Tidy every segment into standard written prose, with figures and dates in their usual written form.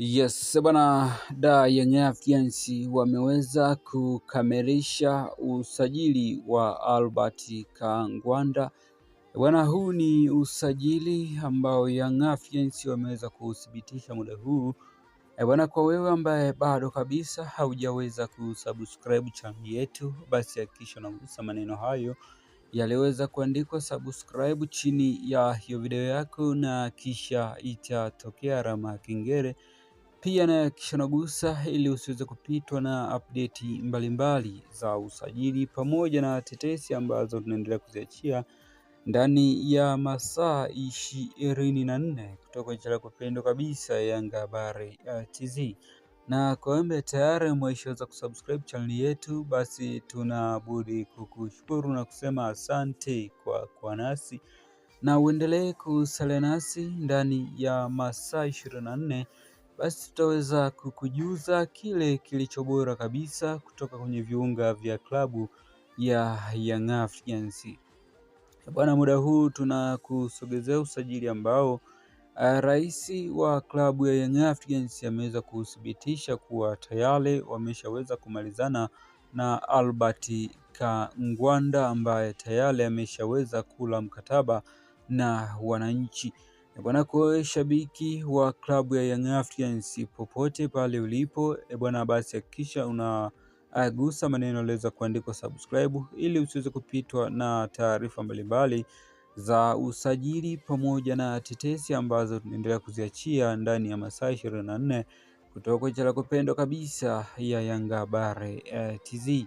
Yes, bwana Young Africans wameweza kukamilisha usajili wa Albert Kangwanda. Bwana, huu ni usajili ambao Young Africans wameweza kuthibitisha muda huu. Bwana, kwa wewe ambaye bado kabisa haujaweza kusubscribe channel yetu, basi hakikisha unagusa maneno hayo yaliweza kuandikwa subscribe chini ya hiyo video yako, na kisha itatokea alama ya kengele. Pia na kisha nagusa ili usiweze kupitwa na update mbalimbali za usajili pamoja na tetesi ambazo tunaendelea kuziachia ndani ya masaa 24 kutoka channel yako pendwa kabisa Yanga Habari TZ. Na kwa wale tayari mweshaweza kusubscribe channel yetu, basi tunabudi kukushukuru na kusema asante kwa nasi, na uendelee kusalia nasi ndani ya masaa 24. Basi tutaweza kukujuza kile kilicho bora kabisa kutoka kwenye viunga vya klabu ya Young Africans. Bwana, muda huu tunakusogezea usajili ambao rais wa klabu ya Young Africans ameweza kuthibitisha kuwa tayari wameshaweza kumalizana na Albert Kangwanda ambaye tayari ameshaweza kula mkataba na wananchi. Bwana, kwa shabiki wa klabu ya Young Africans popote pale ulipo, bwana, basi hakikisha unagusa maneno yaliyoweza kuandikwa subscribe ili usiweze kupitwa na taarifa mbalimbali za usajili pamoja na tetesi ambazo tunaendelea kuziachia ndani ya masaa 24 kutoka channel kupendwa kabisa ya Yanga Habari TZ.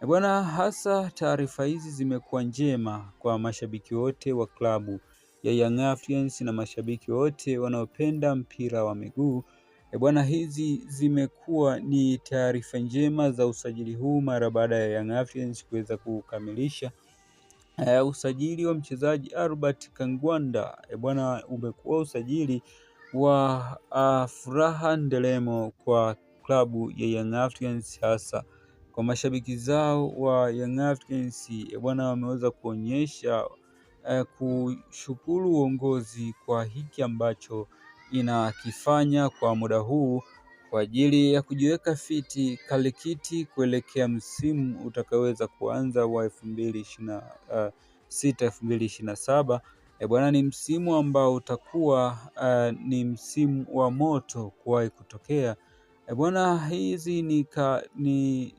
Bwana, hasa taarifa hizi zimekuwa njema kwa mashabiki wote wa klabu ya Young Africans na mashabiki wote wanaopenda mpira wa miguu. Bwana, hizi zimekuwa ni taarifa njema za usajili huu mara baada ya Young Africans kuweza kukamilisha usajili wa mchezaji Albert Kangwanda. Bwana, umekuwa usajili wa furaha ndelemo kwa klabu ya Young Africans, hasa kwa mashabiki zao wa Young Africans. Bwana, wameweza kuonyesha kushukuru uongozi kwa hiki ambacho inakifanya kwa muda huu kwa ajili ya kujiweka fiti kalikiti kuelekea msimu utakaweza kuanza wa 2026 2027. Bwana, ni msimu ambao utakuwa ni msimu wa moto kuwahi kutokea. Bwana, hizi ni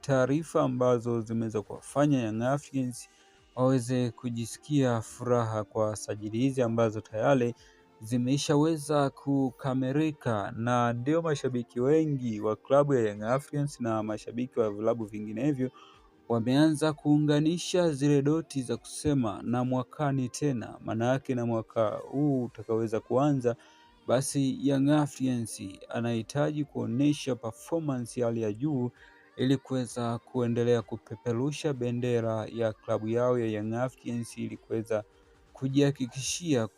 taarifa ambazo zimeweza kuwafanya Young Africans waweze kujisikia furaha kwa sajili hizi ambazo tayari zimeshaweza kukamilika, na ndio mashabiki wengi wa klabu ya Young Africans na mashabiki wa vilabu vinginevyo wameanza kuunganisha zile doti za kusema na mwakani tena, maana yake na mwaka huu utakaweza kuanza, basi Young Africans anahitaji kuonesha performance ya hali ya juu ili kuweza kuendelea kupeperusha bendera ya klabu yao ya Young Africans ili kuweza kujihakikishia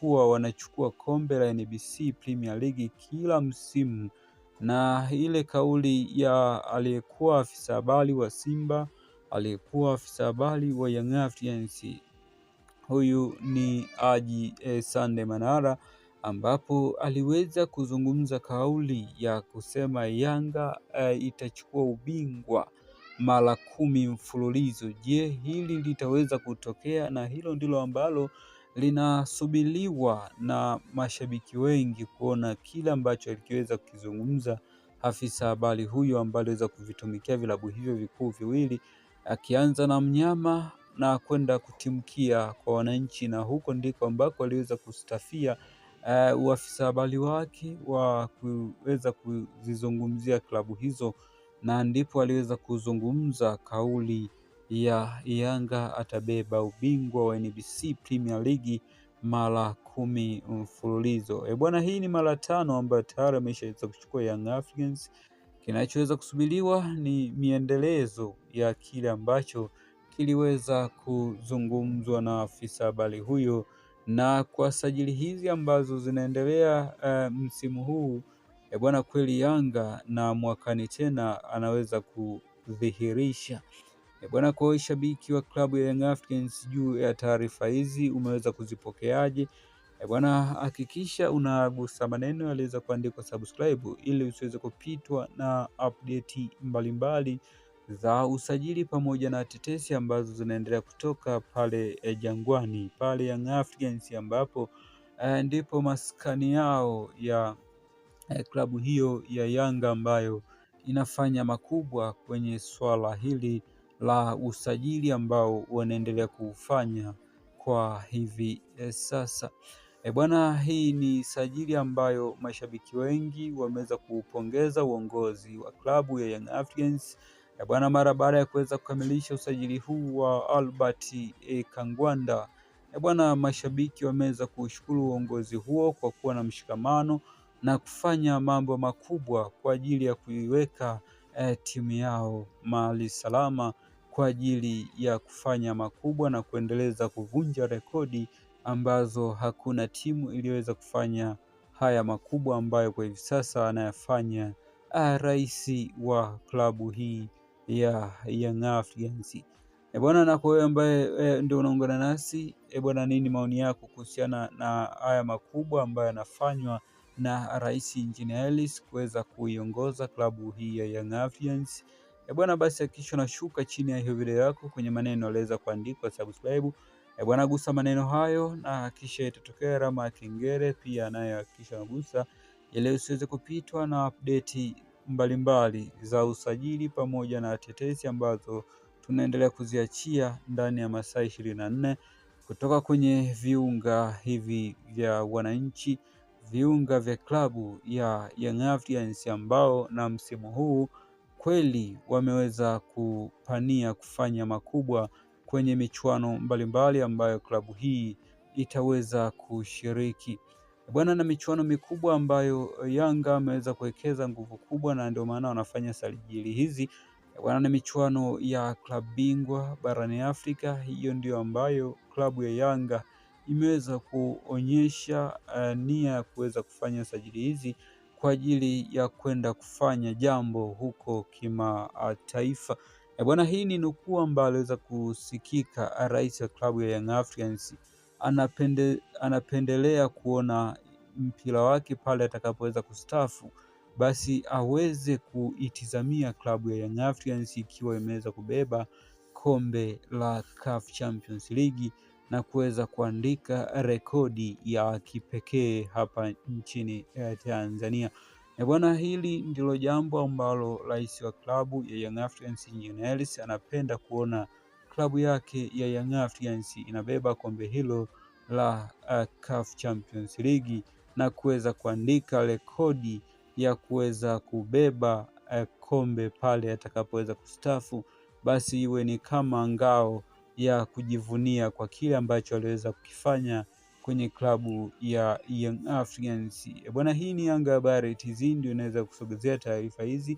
wanachukua kombe la NBC Premier League kila msimu. Na ile kauli ya aliyekuwa afisa habari wa Simba, aliyekuwa afisa habari wa Young Africans, huyu ni Haji Sande Manara, ambapo aliweza kuzungumza kauli ya kusema Yanga itachukua ubingwa mara 10 mfululizo. Je, hili litaweza kutokea? Na hilo ndilo ambalo linasubiriwa na mashabiki wengi kuona kila ambacho alikiweza kukizungumza afisa habari huyo ambaye aliweza kuvitumikia vilabu hivyo vikuu viwili, akianza na mnyama na kwenda kutimkia kwa wananchi, na huko ndiko ambako aliweza kustafia uafisa habari wake wa kuweza kuzizungumzia klabu hizo, na ndipo aliweza kuzungumza kauli ya Yanga atabeba ubingwa wa NBC Premier League mara 10 mfululizo. Bwana, hii ni mara 5 ambayo tayari ameshaweza kuchukua Young Africans. Kinachoweza kusubiriwa ni miendelezo ya kile ambacho kiliweza kuzungumzwa na afisa habari huyo, na kwa sajili hizi ambazo zinaendelea msimu huu, bwana, kweli Yanga na mwakani tena anaweza kudhihirisha. Bwana, kwa shabiki wa klabu ya Young Africans, juu ya taarifa hizi umeweza kuzipokeaje? Bwana, hakikisha unagusa maneno yaliweza kuandikwa subscribe ili usiweze kupitwa na update mbalimbali za usajili pamoja na tetesi ambazo zinaendelea kutoka pale Jangwani, pale Young Africans, ambapo ndipo maskani yao ya klabu hiyo ya Yanga ambayo inafanya makubwa kwenye swala hili la usajili ambao wanaendelea kufanya kwa hivi sasa. Bwana, hii ni sajili ambayo mashabiki wengi wameweza kupongeza uongozi wa klabu ya Young Africans bwana, mara baada ya kuweza kukamilisha usajili huu wa Albert Kangwanda. Bwana, mashabiki wameweza kushukuru uongozi huo kwa kuwa na mshikamano na kufanya mambo makubwa kwa ajili ya kuiweka timu yao mahali salama kwa ajili ya kufanya makubwa na kuendeleza kuvunja rekodi ambazo hakuna timu iliyoweza kufanya haya makubwa ambayo kwa hivi sasa anayafanya rais wa klabu hii ya Young Africans. Bwana, na kwa wewe ambaye ndio unaungana nasi bwana, nini maoni yako kuhusiana na haya makubwa ambayo yanafanywa na Rais Injinia Hersi kuweza kuiongoza klabu hii ya Young Africans? Bwana, basi hakikisha unashuka chini ya hiyo video yako kwenye maneno yaliweza kuandikwa subscribe. Bwana, gusa maneno hayo na kisha itatokea alama ya kengele, pia nayo hakikisha unagusa ili usiweze kupitwa na update mbalimbali za usajili pamoja na tetesi ambazo tunaendelea kuziachia ndani ya masaa 24 kutoka kwenye viunga hivi vya wananchi, viunga vya klabu ya Young Africans ambao na msimu huu kweli wameweza kupania kufanya makubwa kwenye michuano mbalimbali ambayo klabu hii itaweza kushiriki bwana, na michuano mikubwa ambayo Yanga ameweza kuwekeza nguvu kubwa, na ndio maana wanafanya sajili hizi bwana, na michuano ya klabu bingwa barani Afrika. Hiyo ndio ambayo klabu ya Yanga imeweza kuonyesha nia ya kuweza kufanya sajili hizi kwa ajili ya kwenda kufanya jambo huko kimataifa. Bwana, hii ni nukuu ambayo aliweza kusikika rais wa klabu ya Young Africans. Anapendelea kuona mpira wake pale atakapoweza kustaafu, basi aweze kuitizamia klabu ya Young Africans ikiwa imeweza kubeba kombe la CAF Champions League na kuweza kuandika rekodi ya kipekee hapa nchini Tanzania. Bwana, hili ndilo jambo ambalo rais wa klabu ya Young Africans Injinia Hersi anapenda kuona klabu yake ya Young Africans inabeba kombe hilo la CAF Champions League na kuweza kuandika rekodi ya kuweza kubeba kombe pale atakapoweza kustaafu, basi iwe ni kama ngao ya kujivunia kwa kile ambacho aliweza kukifanya kwenye klabu ya Young Africans. Bwana, hii ni Yanga Habari TZ ndio inaweza kusogezea taarifa hizi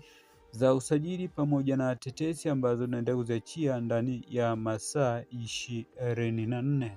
za usajili pamoja na tetesi ambazo tunaendelea kuziachia ndani ya masaa 24.